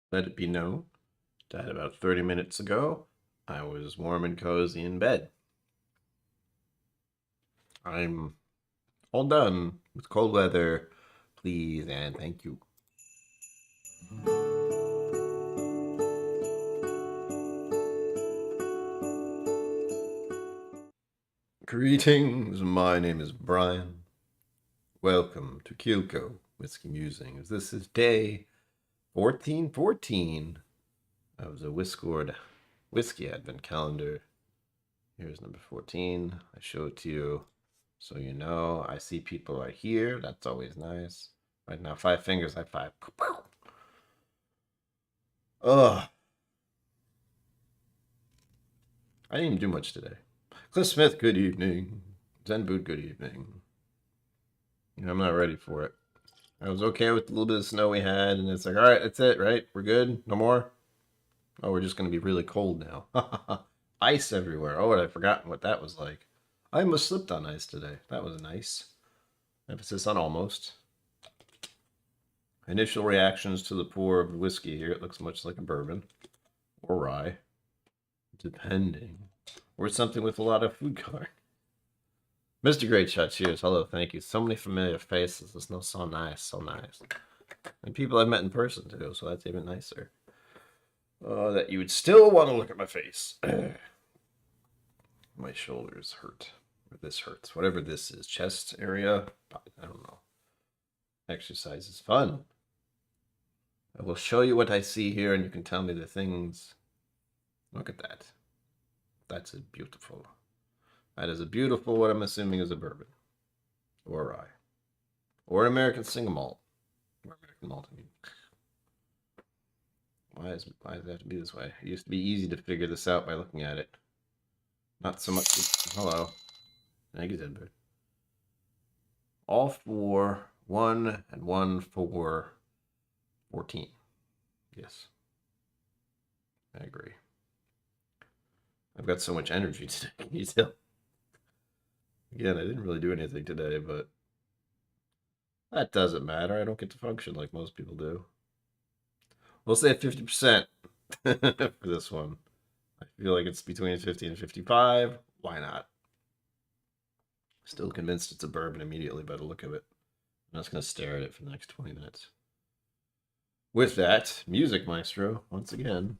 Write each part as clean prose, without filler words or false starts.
Let it be known that about 30 minutes ago, I was warm and cozy in bed. I'm all done with cold weather. Please and thank you. Greetings, my name is Brian. Welcome to KillCo Whiskey Musings. This is day 1414 of the Whiscord Whiskey Advent Calendar. Here's number 14. I show it to you so you know. I see people right here. That's always nice. Right now, 5 fingers, high five. Ugh. I didn't even do much today. Cliff Smith, good evening. Zen Boot, good evening. I'm not ready for it. I was okay with the little bit of snow we had, and it's like, all right, that's it, right? We're good? No more? Oh, we're just going to be really cold now. Ice everywhere. Oh, I'd forgotten what that was like. I almost slipped on ice today. That was nice. Emphasis on almost. Initial reactions to the pour of the whiskey here. It looks much like a bourbon or rye, depending. Or something with a lot of food coloring. Mr. Great Shot, cheers. Hello, thank you. So many familiar faces. It smells so nice, so nice. And people I've met in person, too, so that's even nicer. That you would still want to look at my face. My shoulders hurt. Or this hurts. Whatever this is. Chest area? I don't know. Exercise is fun. I will show you what I see here, and you can tell me the things. Look at that. That's a beautiful. That is a beautiful, what I'm assuming is a bourbon. Or a rye. Or an American single malt. Or American malt, I mean. Why does it have to be this way? It used to be easy to figure this out by looking at it. Not so much. Hello. Thank you, Zedbird. All for 1 and 1 for 14. Yes. I agree. I've got so much energy today. Can you tell? Again, I didn't really do anything today, but that doesn't matter. I don't get to function like most people do. We'll say 50% for this one. I feel like it's between 50 and 55. Why not? Still convinced it's a bourbon immediately by the look of it. I'm just going to stare at it for the next 20 minutes. With that, music maestro, once again.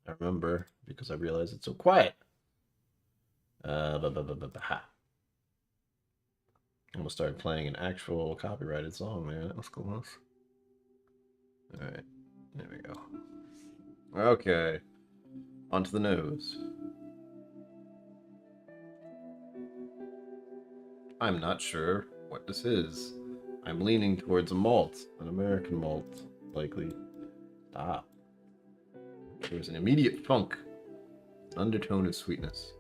I remember because I realized it's so quiet. I'm gonna start playing an actual copyrighted song there. That was close. Alright, there we go. Okay, onto the nose. I'm not sure what this is. I'm leaning towards a malt, an American malt, likely. Stop. There's an immediate funk, undertone of sweetness.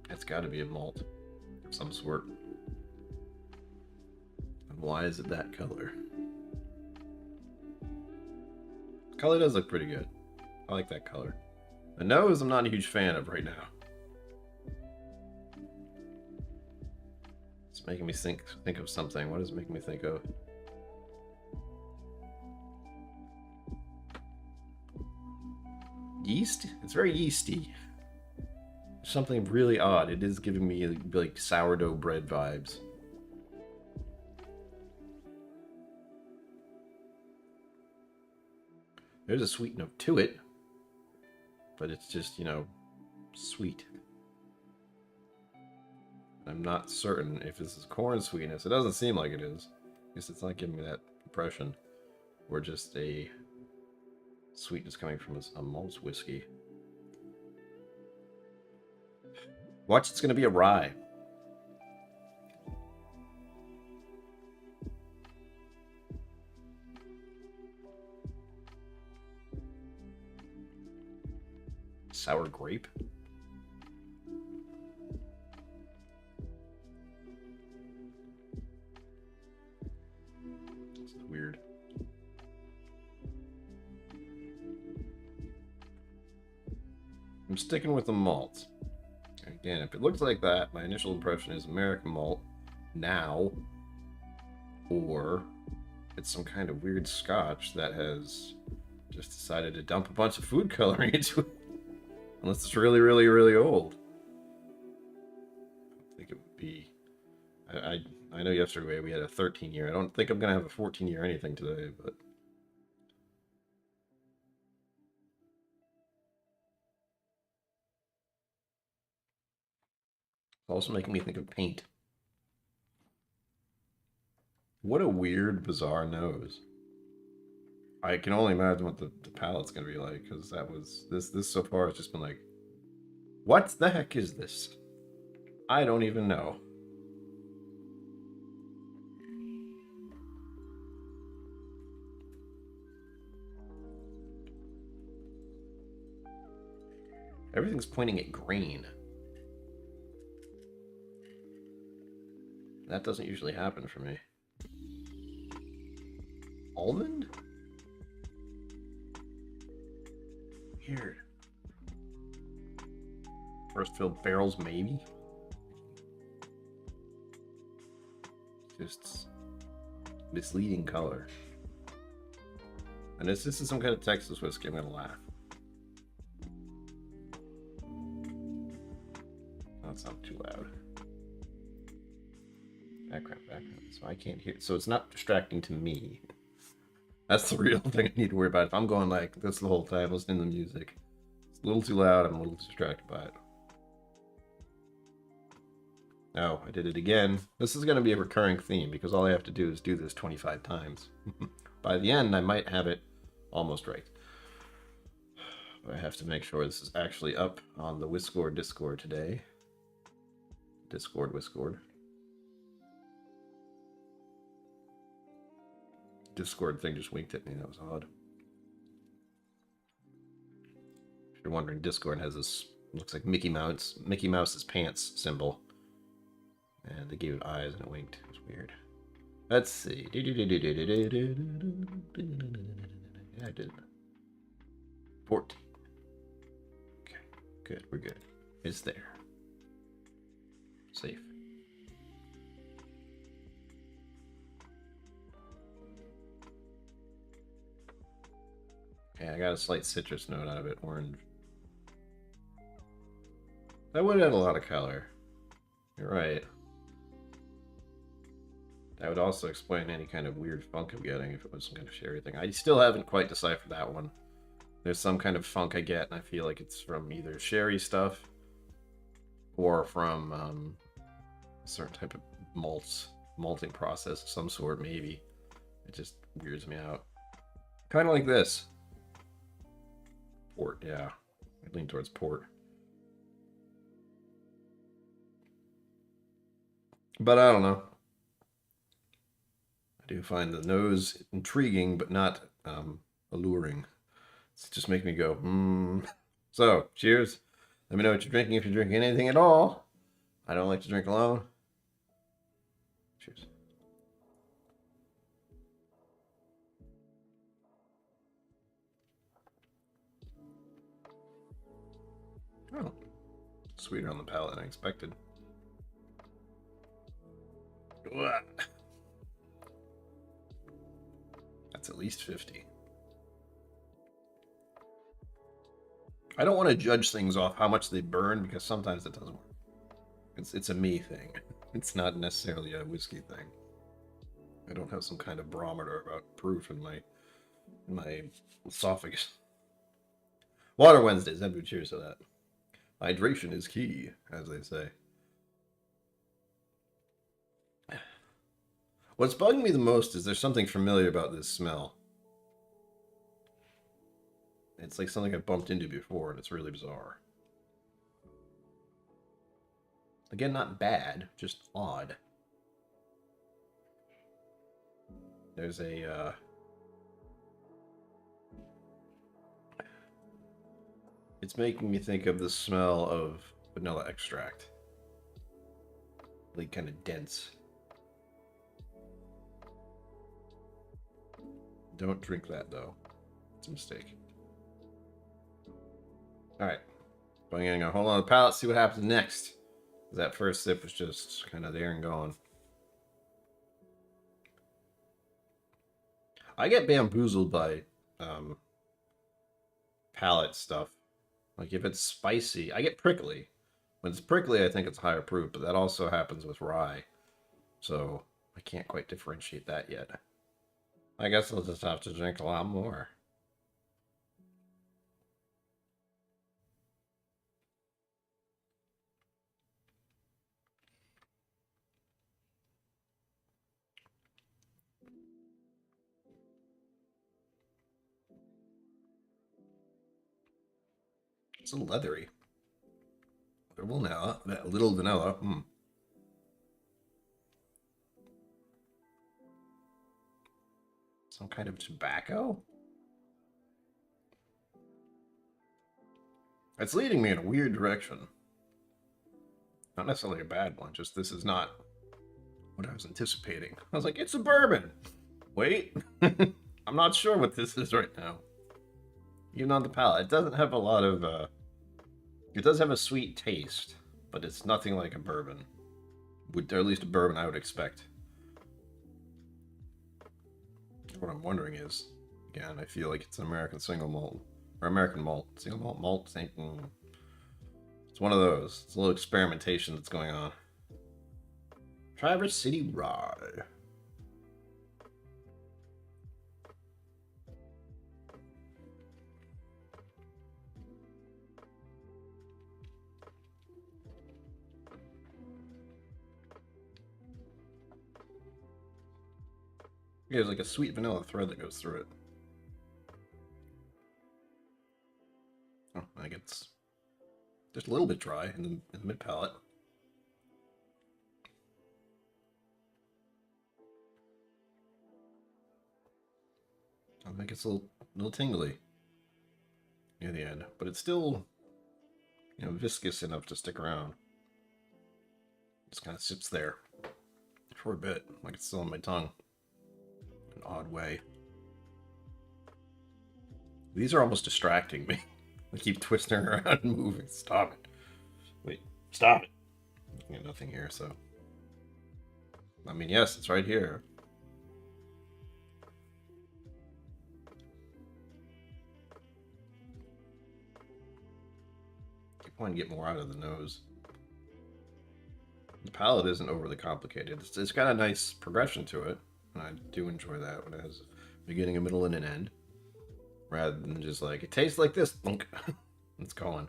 It's got to be a malt of some sort. And why is it that color? The color does look pretty good. I like that color. The nose, I'm not a huge fan of right now. It's making me think of something. What is it making me think of? Yeast? It's very yeasty. Something really odd. It is giving me like sourdough bread vibes. There's a sweet note to it, but it's just, sweet. I'm not certain if this is corn sweetness. It doesn't seem like it is. I guess it's not giving me that impression. Or just a sweetness coming from a malt whiskey. Watch, it's going to be a rye. Sour grape? This is weird. I'm sticking with the malt. Again, if it looks like that, my initial impression is American malt. Now, or it's some kind of weird Scotch that has just decided to dump a bunch of food coloring into it. Unless it's really, really, really old. I think it would be... I know yesterday we had a 13-year. I don't think I'm going to have a 14-year anything today, but... It's also making me think of paint. What a weird, bizarre nose. I can only imagine what the palate's going to be like, because that was... This so far has just been like, what the heck is this? I don't even know. Everything's pointing at grain. That doesn't usually happen for me. Almond? Weird. First filled barrels, maybe? Just misleading color. And if this is some kind of Texas whiskey, I'm gonna laugh. That's not too loud. Background. So I can't hear. So it's not distracting to me. That's the real thing I need to worry about. If I'm going like this the whole time listening to the music, it's a little too loud. I'm a little distracted by it. Oh, I did it again. This is going to be a recurring theme because all I have to do is do this 25 times. By the end, I might have it almost right. But I have to make sure this is actually up on the Whiscord Discord today. Whiscord. Discord thing just winked at me. That was odd. If you're wondering, Discord has this, looks like Mickey Mouse's pants symbol. And they gave it eyes and it winked. It was weird. Let's see. I did 14. Okay, good. We're good. It's there. Safe. Okay, I got a slight citrus note out of it. Orange. That would add a lot of color. You're right. That would also explain any kind of weird funk I'm getting if it was some kind of sherry thing. I still haven't quite deciphered that one. There's some kind of funk I get, and I feel like it's from either sherry stuff or from a certain type of malting process of some sort, maybe. It just weirds me out. Kind of like this. Port, yeah. I lean towards port. But I don't know. I do find the nose intriguing, but not alluring. It's just making me go, So, cheers. Let me know what you're drinking if you're drinking anything at all. I don't like to drink alone. Cheers. Oh, sweeter on the palate than I expected. That's at least 50. I don't want to judge things off how much they burn because sometimes it doesn't work. It's a me thing. It's not necessarily a whiskey thing. I don't have some kind of barometer about proof in my esophagus. Water Wednesdays. Everybody cheers to that. Hydration is key, as they say. What's bugging me the most is there's something familiar about this smell. It's like something I bumped into before, and it's really bizarre. Again, not bad, just odd. There's a, It's making me think of the smell of vanilla extract. Like, kind of dense. Don't drink that, though. It's a mistake. Alright. Going to hold on to the palate, see what happens next. That first sip was just kind of there and gone. I get bamboozled by um, palate stuff. Like if it's spicy, I get prickly. When it's prickly, I think it's higher proof, but that also happens with rye. So I can't quite differentiate that yet. I guess I'll just have to drink a lot more. It's a little leathery. Vanilla, that little vanilla. Some kind of tobacco? It's leading me in a weird direction. Not necessarily a bad one, just this is not what I was anticipating. I was like, it's a bourbon. Wait. I'm not sure what this is right now. Even on the palate. It doesn't have a lot of, it does have a sweet taste, but it's nothing like a bourbon. Or at least a bourbon I would expect. What I'm wondering is, again, I feel like it's an American single malt. Or American malt. Single malt, same. It's one of those. It's a little experimentation that's going on. Traverse City Rye. There's like a sweet vanilla thread that goes through it. Oh, I think it's just a little bit dry in the mid palate. I think it's a little tingly near the end, but it's still, viscous enough to stick around. Just kind of sits there for a bit, like it's still on my tongue. An odd way. These are almost distracting me. I keep twisting around and moving. Stop it. Wait, stop it. I got nothing here, so. I mean, yes, it's right here. Keep wanting to get more out of the nose. The palate isn't overly complicated. It's got a nice progression to it, and I do enjoy that when it has a beginning, a middle, and an end, rather than just like it tastes like this. It's going.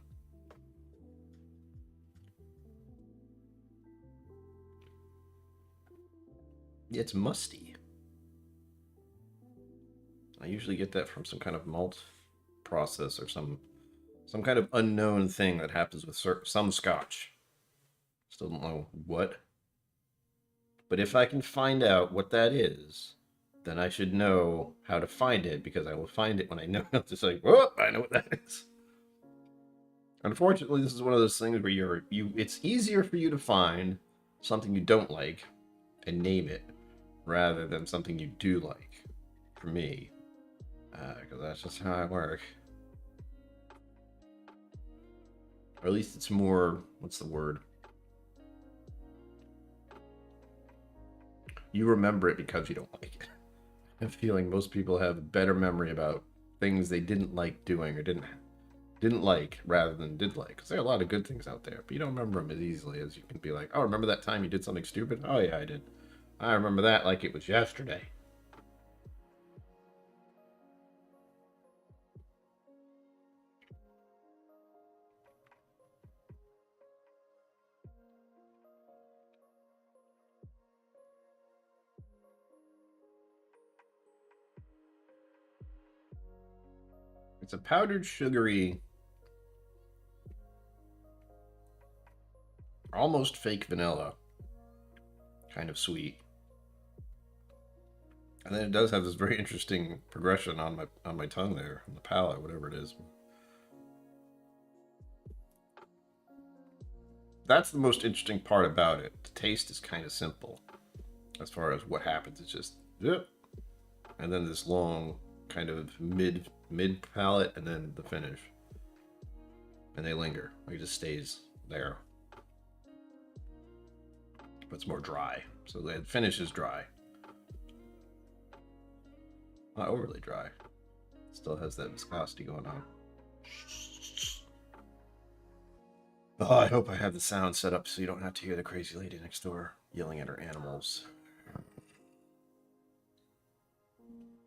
It's musty. I usually get that from some kind of malt process or some kind of unknown thing that happens with some Scotch. Still don't know what. But if I can find out what that is, then I should know how to find it, because I will find it when I know. Just like, oh, I know what that is. Unfortunately, this is one of those things where it's easier for you to find something you don't like and name it, rather than something you do like. For me, because that's just how I work. Or at least it's more, what's the word? You remember it because you don't like it. I'm feeling most people have a better memory about things they didn't like doing or didn't like rather than did like. Because there are a lot of good things out there, but you don't remember them as easily as you can be like, oh, remember that time you did something stupid? Oh yeah, I did. I remember that like it was yesterday. It's a powdered sugary, almost fake vanilla, kind of sweet. And then it does have this very interesting progression on my tongue there, on the palate, whatever it is. That's the most interesting part about it. The taste is kind of simple as far as what happens. It's just, yep. And then this long kind of mid palate, and then the finish. And they linger. It just stays there. But it's more dry. So the finish is dry. Not overly dry. Still has that viscosity going on. Oh, I hope I have the sound set up so you don't have to hear the crazy lady next door yelling at her animals.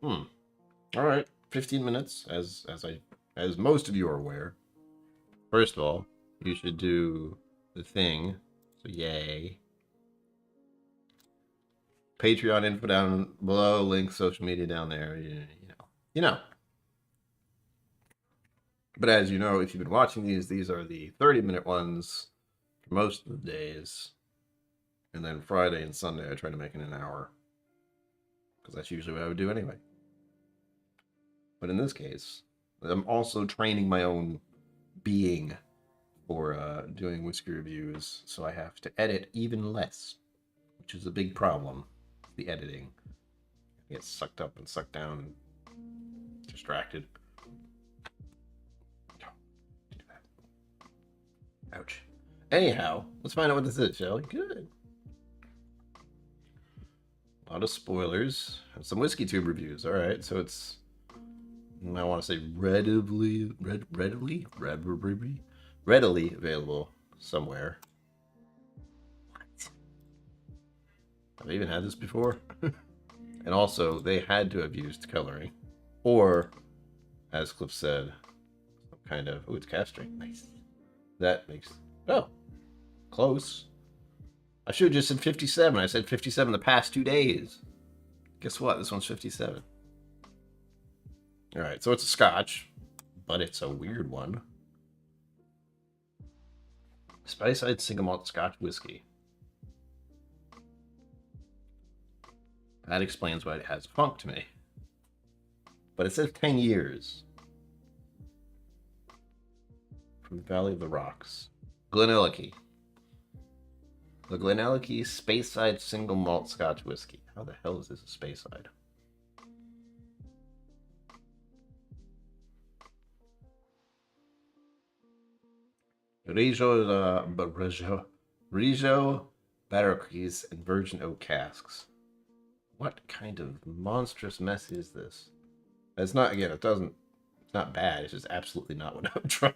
All right, 15 minutes, as most of you are aware. First of all, you should do the thing. So yay. Patreon info down below, link social media down there. You know. But as you know, if you've been watching these are the 30-minute ones for most of the days. And then Friday and Sunday, I try to make it an hour. Because that's usually what I would do anyway. But in this case, I'm also training my own being for doing whiskey reviews. So I have to edit even less, which is a big problem. The editing. I get sucked up and sucked down and distracted. Ouch. Anyhow, let's find out what this is, shall we? Good. A lot of spoilers. Some whiskey tube reviews. All right, so it's, I want to say readily available somewhere. What? Have I even had this before? And also, they had to have used coloring, or, as Cliff said, some kind of, oh, it's cask strength. Nice. That makes, oh, close. I should have just said 57. I said 57 the past 2 days. Guess what? This one's 57. All right, so it's a Scotch, but it's a weird one. Speyside single malt Scotch whiskey. That explains why it has funk to me. But it says 10 years. From the Valley of the Rocks. Glenallachie. The Glenallachie Speyside single malt Scotch whiskey. How the hell is this a Speyside? Rijo barriques and virgin oak casks. What kind of monstrous mess is this? It's not, again, it doesn't, it's not bad. It's just absolutely not what I would try.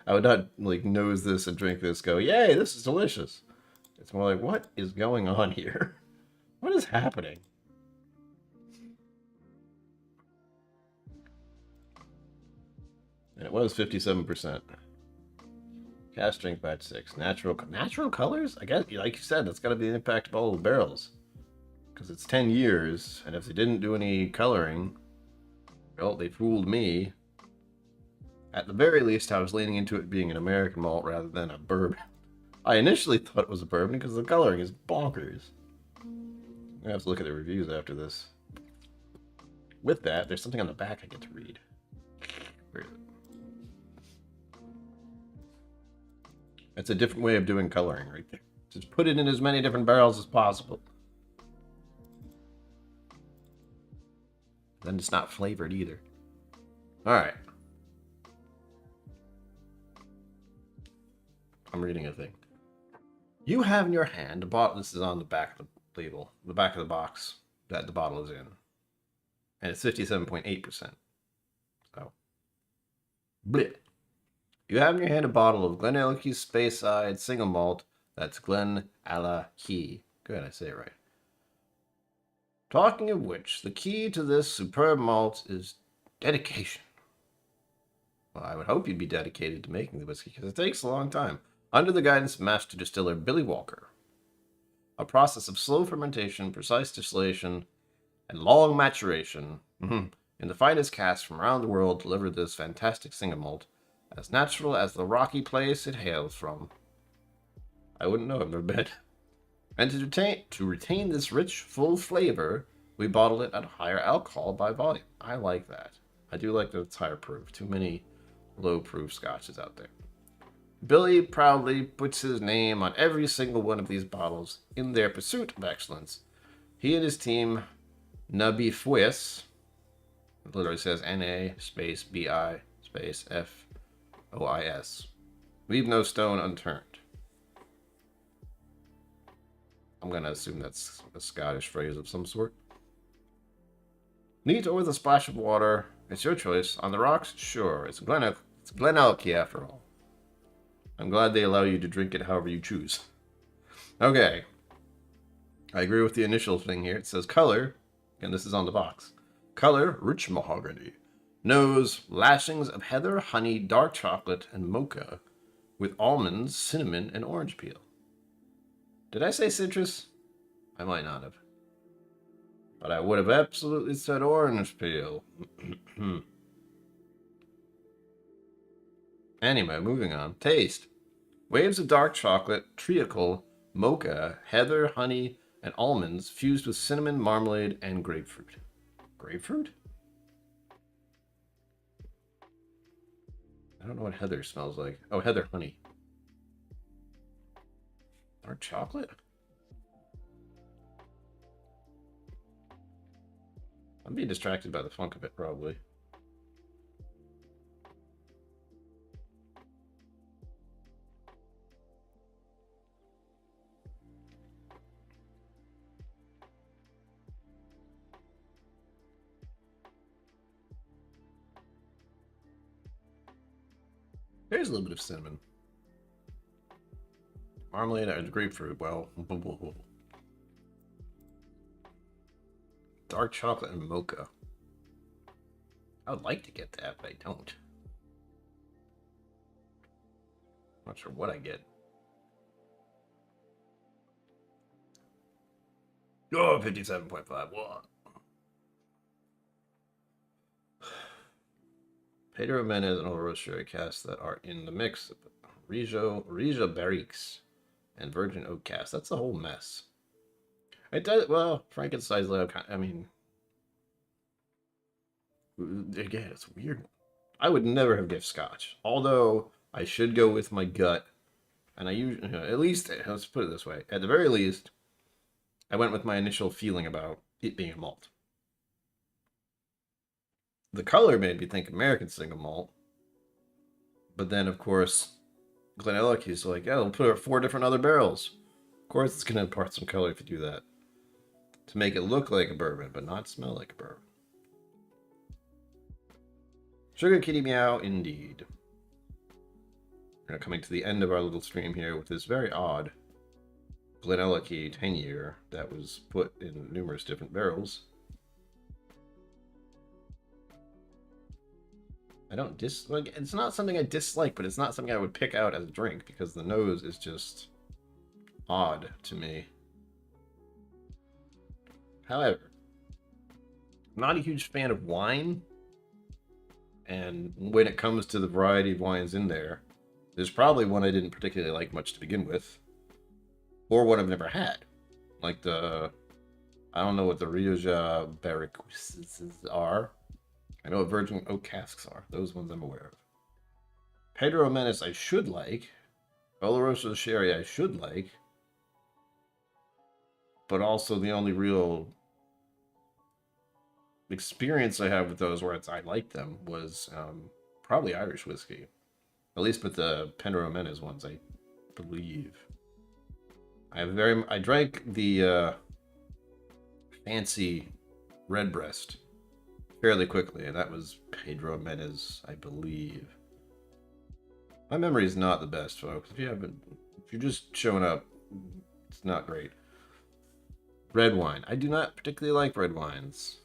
I would not, like, nose this and drink this, go, yay, this is delicious. It's more like, what is going on here? What is happening? And it was 57%. Cask strength batch 6. Natural colors? I guess, like you said, that's got to be the impact of all the barrels. Because it's 10 years, and if they didn't do any coloring, well, they fooled me. At the very least, I was leaning into it being an American malt rather than a bourbon. I initially thought it was a bourbon because the coloring is bonkers. I have to look at the reviews after this. With that, there's something on the back I get to read. Where is it? It's a different way of doing coloring right there. Just put it in as many different barrels as possible. Then it's not flavored either. All right. I'm reading a thing. You have in your hand a bottle. This is on the back of the label, the back of the box that the bottle is in. And it's 57.8%. So, bleh. You have in your hand a bottle of Glenallachie Speyside single malt. That's Glenallachie. Good, I say it right. Talking of which, the key to this superb malt is dedication. Well, I would hope you'd be dedicated to making the whiskey because it takes a long time. Under the guidance of master distiller Billy Walker. A process of slow fermentation, precise distillation, and long maturation in the finest casks from around the world delivered this fantastic single malt, as natural as the rocky place it hails from. I wouldn't know, I've never been. And to retain this rich, full flavor, we bottle it at a higher alcohol by volume. I like that. I do like that it's higher proof. Too many low proof scotches out there. Billy proudly puts his name on every single one of these bottles in their pursuit of excellence. He and his team, Nabi Fwis, it literally says N-A space B-I space F-O-I-S, leave no stone unturned. I'm going to assume that's a Scottish phrase of some sort. Neat or with a splash of water. It's your choice. On the rocks? Sure. It's Glenallachie after all. I'm glad they allow you to drink it however you choose. Okay. I agree with the initial thing here. It says color, and this is on the box. Color, rich mahogany. Nose, lashings of heather, honey, dark chocolate, and mocha, with almonds, cinnamon, and orange peel. Did I say citrus? I might not have. But I would have absolutely said orange peel. Anyway, moving on. Taste. Waves of dark chocolate, treacle, mocha, heather, honey, and almonds fused with cinnamon, marmalade, and grapefruit. Grapefruit? I don't know what heather smells like. Oh, heather honey. Dark chocolate? I'm being distracted by the funk of it, probably. There's a little bit of cinnamon. Marmalade and grapefruit. Well, dark chocolate and mocha. I would like to get that, but I don't. Not sure what I get. Oh, 57.5. What? Pedro Menez and Oloroso casks that are in the mix. Rija Barriques and Virgin Oak Cask. That's a whole mess. It does, well, Frankenstein's Lab, I mean, again, it's weird. I would never have given Scotch, although I should go with my gut. And I usually, at least, let's put it this way, at the very least, I went with my initial feeling about it being a malt. The color made me think American single malt. But then, of course, Glenallachie's like, yeah, we'll put it 4 different other barrels. Of course, it's going to impart some color if you do that. To make it look like a bourbon, but not smell like a bourbon. Sugar Kitty Meow, indeed. We're coming to the end of our little stream here with this very odd Glenallachie 10-year that was put in numerous different barrels. I don't dislike. It's not something I dislike, but it's not something I would pick out as a drink because the nose is just odd to me. However, I'm not a huge fan of wine, and when it comes to the variety of wines in there, there's probably one I didn't particularly like much to begin with, or one I've never had, like the, I don't know what the Rioja Barriques are. I know what Virgin Oak Casks are. Those ones I'm aware of. Pedro Menace I should like. Oloroso Sherry I should like. But also the only real experience I have with those where I liked them was probably Irish whiskey. At least with the Pedro Menace ones, I believe. I drank the fancy Redbreast fairly quickly, and that was Pedro Menace, I believe. My memory is not the best, folks. If you're just showing up, it's not great. Red wine. I do not particularly like red wines.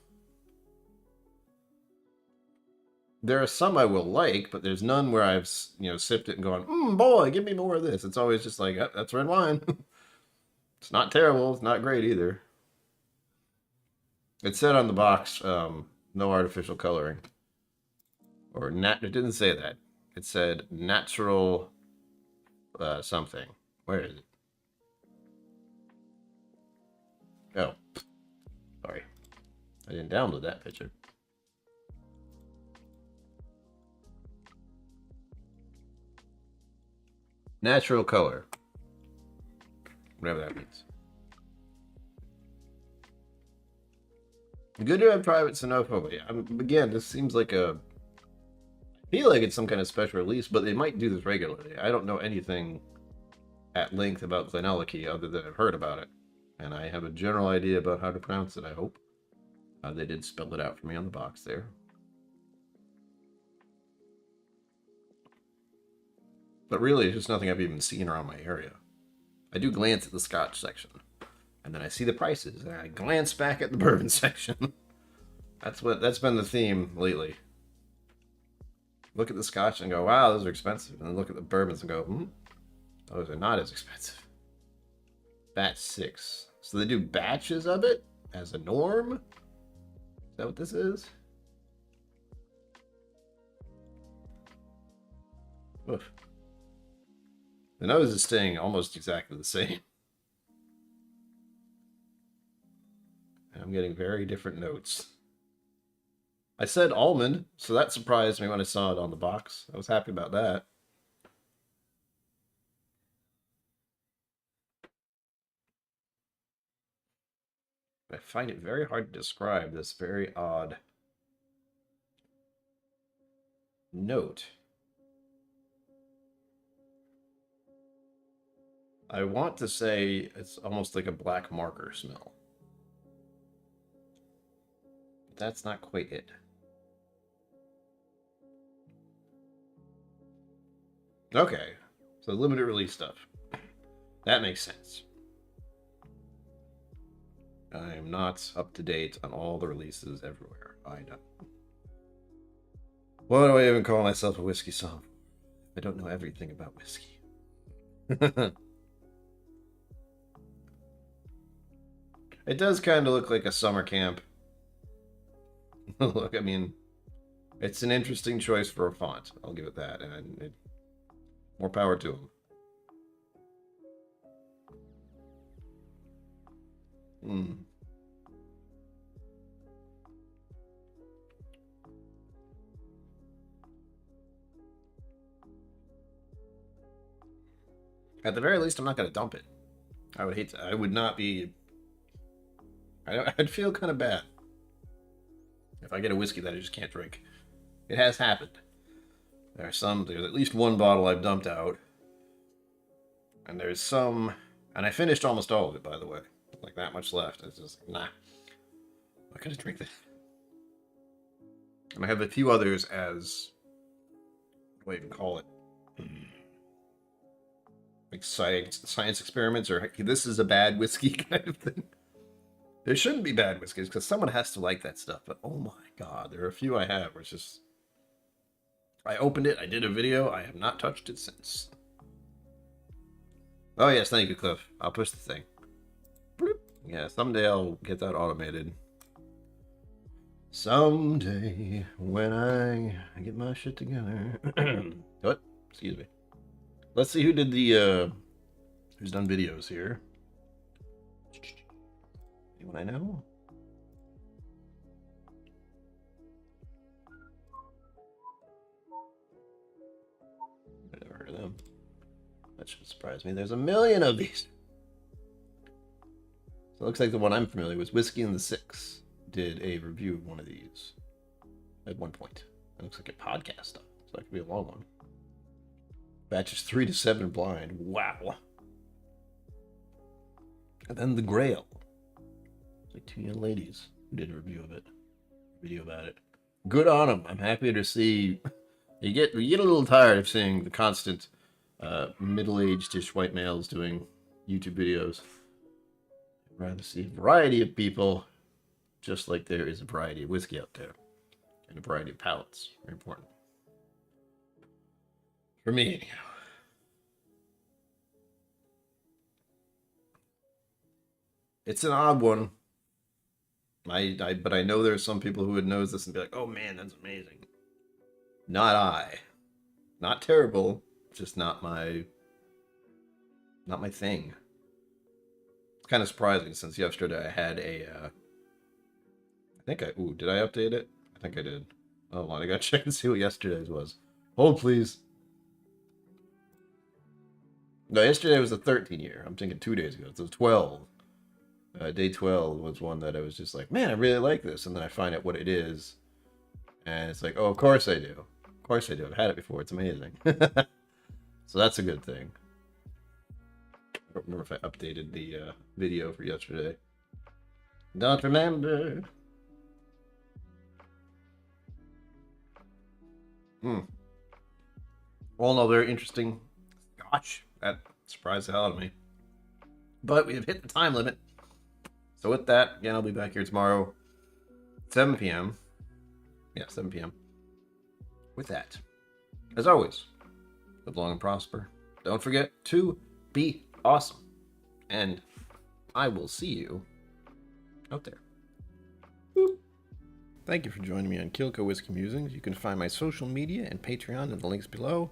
There are some I will like, but there's none where I've, sipped it and gone, boy, give me more of this. It's always just like, oh, that's red wine. It's not terrible. It's not great either. It said on the box, no artificial coloring. Or it didn't say that. It said natural something. Where is it? Oh. Sorry. I didn't download that picture. Natural color. Whatever that means. Good to have private Sanophobia. Again, this seems like I feel like it's some kind of special release, but they might do this regularly. I don't know anything at length about Glenallachie other than I've heard about it. And I have a general idea about how to pronounce it, I hope. They did spell it out for me on the box there. But really, it's just nothing I've even seen around my area. I do glance at the Scotch section, and then I see the prices, and I glance back at the bourbon section. That's been the theme lately. Look at the Scotch and go, wow, those are expensive. And then look at the bourbons and go, those are not as expensive. Batch 6. So they do batches of it as a norm? Is that what this is? Oof. The nose is staying almost exactly the same. And I'm getting very different notes. I said almond, so that surprised me when I saw it on the box. I was happy about that. I find it very hard to describe this very odd note. I want to say it's almost like a black marker smell. But that's not quite it. Okay, so limited release stuff. That makes sense. I am not up to date on all the releases everywhere. I know. Why do I even call myself a whiskey snob? I don't know everything about whiskey. It does kind of look like a summer camp. Look, I mean, it's an interesting choice for a font. I'll give it that. And more power to them. At the very least, I'm not going to dump it. I would hate to. I would not be. I'd feel kind of bad if I get a whiskey that I just can't drink. It has happened. There's at least one bottle I've dumped out. And there's some, and I finished almost all of it, by the way. Like that much left. It's just, nah. I'm not going to drink that. And I have a few others as, what do I even call it? Like science experiments, or this is a bad whiskey kind of thing. There shouldn't be bad whiskeys, because someone has to like that stuff, but oh my god, there are a few I have where it's just... I opened it, I did a video, I have not touched it since. Oh yes, thank you, Cliff. I'll push the thing. Bloop. Yeah, someday I'll get that automated. Someday, when I get my shit together. What? Excuse me. Let's see who did the, who's done videos here. Anyone I know? I've never heard of them. That should surprise me. There's a million of these. So it looks like the one I'm familiar with, Whiskey and the Six, did a review of one of these at one point. It looks like a podcast stuff, so that could be a long one. Batches 3 to 7 blind. Wow. And then the Grail. It's like 2 young ladies who did a review of it. Video about it. Good on them. I'm happy to see. You get a little tired of seeing the constant middle-aged-ish white males doing YouTube videos. I'd rather see a variety of people, just like there is a variety of whiskey out there. And a variety of palates. Very important. For me, anyhow. It's an odd one. But I know there's some people who would know this and be like, oh man, that's amazing. Not I. Not terrible. Just not my thing. It's kind of surprising since yesterday I had a did I update it? I think I did. Hold on, I gotta check and see what yesterday's was. Hold please. No, yesterday was the 13 year. I'm thinking 2 days ago. So 12. Day 12 was one that I was just like, man, I really like this. And then I find out what it is. And it's like, oh, of course I do. Of course I do. I've had it before. It's amazing. So that's a good thing. I don't remember if I updated the video for yesterday. Don't remember. All in all, very interesting Scotch. That surprised the hell out of me. But we have hit the time limit. So with that, again, I'll be back here tomorrow, 7 p.m. Yeah, 7 p.m. With that, as always, live long and prosper. Don't forget to be awesome. And I will see you out there. Boop. Thank you for joining me on KillCo Whiskey Musings. You can find my social media and Patreon in the links below.